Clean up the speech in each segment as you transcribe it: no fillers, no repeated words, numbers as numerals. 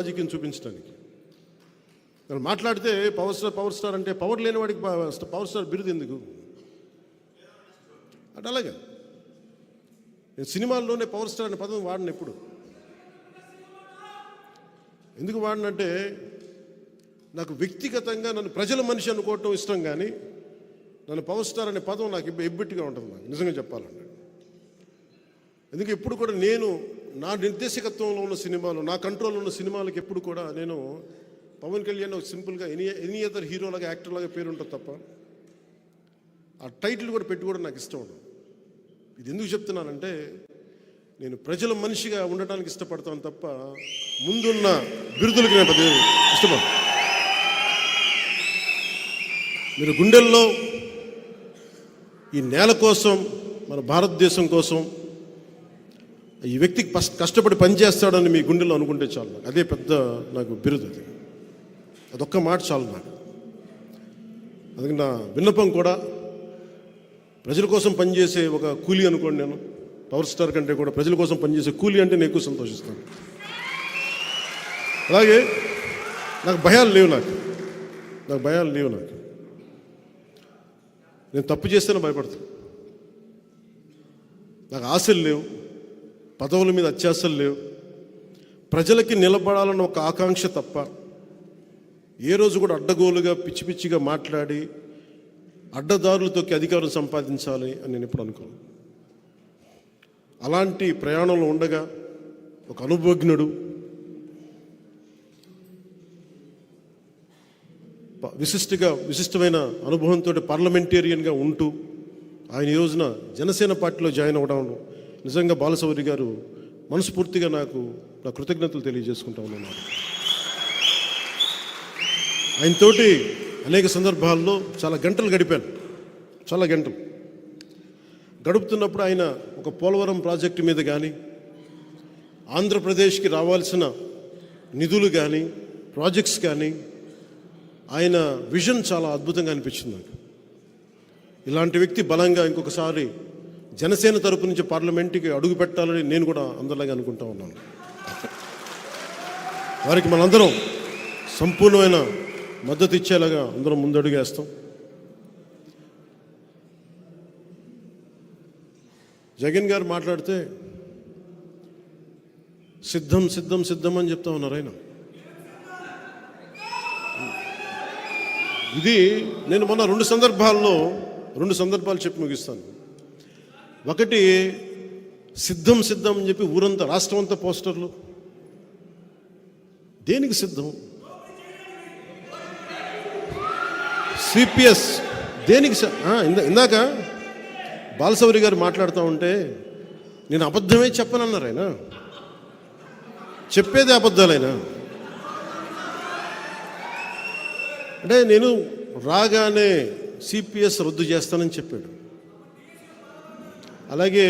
రాజకీయం చూపించడానికి మాట్లాడితే పవర్ స్టార్ అంటే పవర్ లేని వాడికి పవర్ స్టార్ బిరుదు ఎందుకు అంటే అలాగే నేను సినిమాల్లోనే పవర్ స్టార్ అనే పదం వాడిన ఎప్పుడు ఎందుకు వాడినంటే నాకు వ్యక్తిగతంగా నన్ను ప్రజల మనిషి అనుకోవటం ఇష్టం, కానీ నన్ను పవర్ స్టార్ అనే పదం నాకు ఎబ్బెట్టిగా ఉంటుంది. నాకు నిజంగా చెప్పాలంటే ఎందుకు ఎప్పుడు కూడా నేను నా నిర్దేశకత్వంలో ఉన్న సినిమాలు, నా కంట్రోల్లో ఉన్న సినిమాలకు ఎప్పుడు కూడా నేను పవన్ కళ్యాణ్ ఒక సింపుల్గా ఎనీ అదర్ హీరోలాగా యాక్టర్లాగా పేరు ఉంటుంది తప్ప ఆ టైటిల్ కూడా పెట్టుకోవడం నాకు ఇష్టం ఉండదు. ఇది ఎందుకు చెప్తున్నానంటే నేను ప్రజల మనిషిగా ఉండటానికి ఇష్టపడతాను తప్ప ముందున్న బిరుదులకి నేను పెద్ద ఇష్టపడను. మీరు గుండెల్లో ఈ నేల కోసం, మన భారతదేశం కోసం ఈ వ్యక్తికి కష్టపడి పనిచేస్తాడని మీ గుండెల్లో అనుకుంటే చాలు. అదే పెద్ద నాకు బిరుదు. అదొక్క మాట చాలు నాకు. అందుకే నా విన్నపం కూడా ప్రజల కోసం పనిచేసే ఒక కూలీ అనుకోండి. నేను పవర్ స్టార్ కంటే కూడా ప్రజల కోసం పనిచేసే కూలీ అంటే నేను ఎక్కువ సంతోషిస్తాను. అలాగే నాకు భయాలు లేవు. నాకు భయాలు లేవు. నేను తప్పు చేస్తేనే భయపడతాను. నాకు ఆశలు లేవు, పదవుల మీద అత్యాశలు లేవు. ప్రజలకి నిలబడాలన్న ఒక ఆకాంక్ష తప్ప ఏ రోజు కూడా అడ్డగోలుగా పిచ్చి పిచ్చిగా మాట్లాడి అడ్డదారులతోకి అధికారం సంపాదించాలి అని నేను ఎప్పుడు అనుకోను. అలాంటి ప్రయాణంలో ఉండగా ఒక అనుభవజ్ఞుడు విశిష్టమైన అనుభవంతో పార్లమెంటేరియన్గా ఉంటూ ఆయన ఈ రోజున జనసేన పార్టీలో జాయిన్ అవ్వడం నిజంగా బాలశౌరి గారు మనస్ఫూర్తిగా నాకు నా కృతజ్ఞతలు తెలియజేసుకుంటా ఉన్నాను. ఆయనతోటి అనేక సందర్భాల్లో చాలా గంటలు గడిపాను. చాలా గంటలు గడుపుతున్నప్పుడు ఆయన ఒక పోలవరం ప్రాజెక్టు మీద కానీ, ఆంధ్రప్రదేశ్కి రావాల్సిన నిధులు కానీ, ప్రాజెక్ట్స్ కానీ ఆయన విజన్ చాలా అద్భుతంగా అనిపించింది నాకు. ఇలాంటి వ్యక్తి బలంగా ఇంకొకసారి జనసేన తరపు నుంచి పార్లమెంట్కి అడుగు పెట్టాలని నేను కూడా అందరిలాగా అనుకుంటా ఉన్నాను. వారికి మనందరం సంపూర్ణమైన మద్దతు ఇచ్చేలాగా అందరం ముందడుగు వేస్తాం. జగన్ గారు మాట్లాడితే సిద్ధం సిద్ధం సిద్ధం అని చెప్తా ఉన్నారు ఆయన. ఇది నేను మొన్న రెండు సందర్భాలు చెప్పి ముగిస్తాను. ఒకటి, సిద్ధం సిద్ధం అని చెప్పి ఊరంతా, రాష్ట్రం అంతా పోస్టర్లు. దేనికి సిద్ధం? సిపిఎస్ దేనికి? ఇందాక బాలశౌరి గారు మాట్లాడుతూ ఉంటే నేను అబద్ధమే చెప్పనన్నారు ఆయన. చెప్పేదే అబద్ధాలైనా అంటే నేను రాగానే సిపిఎస్ రద్దు చేస్తానని చెప్పాడు. అలాగే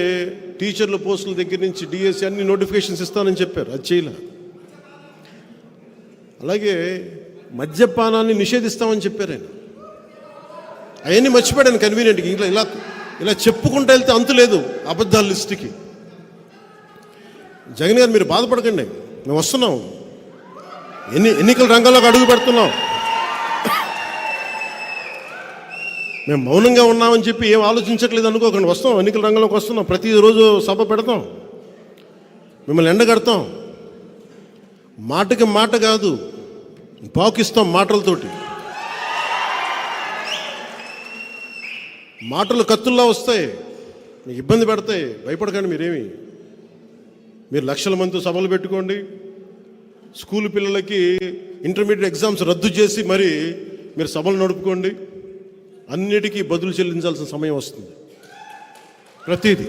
టీచర్ల పోస్టుల దగ్గర నుంచి డిఎస్సి అన్ని నోటిఫికేషన్స్ ఇస్తానని చెప్పారు, అది చేయలే. అలాగే మద్యపానాన్ని నిషేధిస్తామని చెప్పారు ఆయన. అవన్నీ మర్చిపోయాను కన్వీనియంట్గా. ఇంట్లో ఇలా చెప్పుకుంటూ వెళ్తే అంతు లేదు అబద్ధాల లిస్టుకి. జగన్ గారు మీరు బాధపడకండి, మేము వస్తున్నాం, ఎన్నికల రంగంలోకి అడుగు పెడుతున్నాం. మేము మౌనంగా ఉన్నామని చెప్పి ఏం ఆలోచించట్లేదు అనుకోకండి. వస్తాం, ఎన్నికల రంగంలోకి వస్తున్నాం. ప్రతిరోజు సభ పెడతాం, మిమ్మల్ని ఎండగడతాం. మాటకి మాట కాదు, పాకిస్తాం మాటలతోటి. మాటలు కత్తుల్లా వస్తాయి, మీకు ఇబ్బంది పెడతాయి. భయపడకండి. మీరు లక్షల మందితో సభలు పెట్టుకోండి. స్కూల్ పిల్లలకి ఇంటర్మీడియట్ ఎగ్జామ్స్ రద్దు చేసి మరి మీరు సభలు నడుపుకోండి. అన్నిటికీ బదులు చెల్లించాల్సిన సమయం వస్తుంది ప్రతిదీ.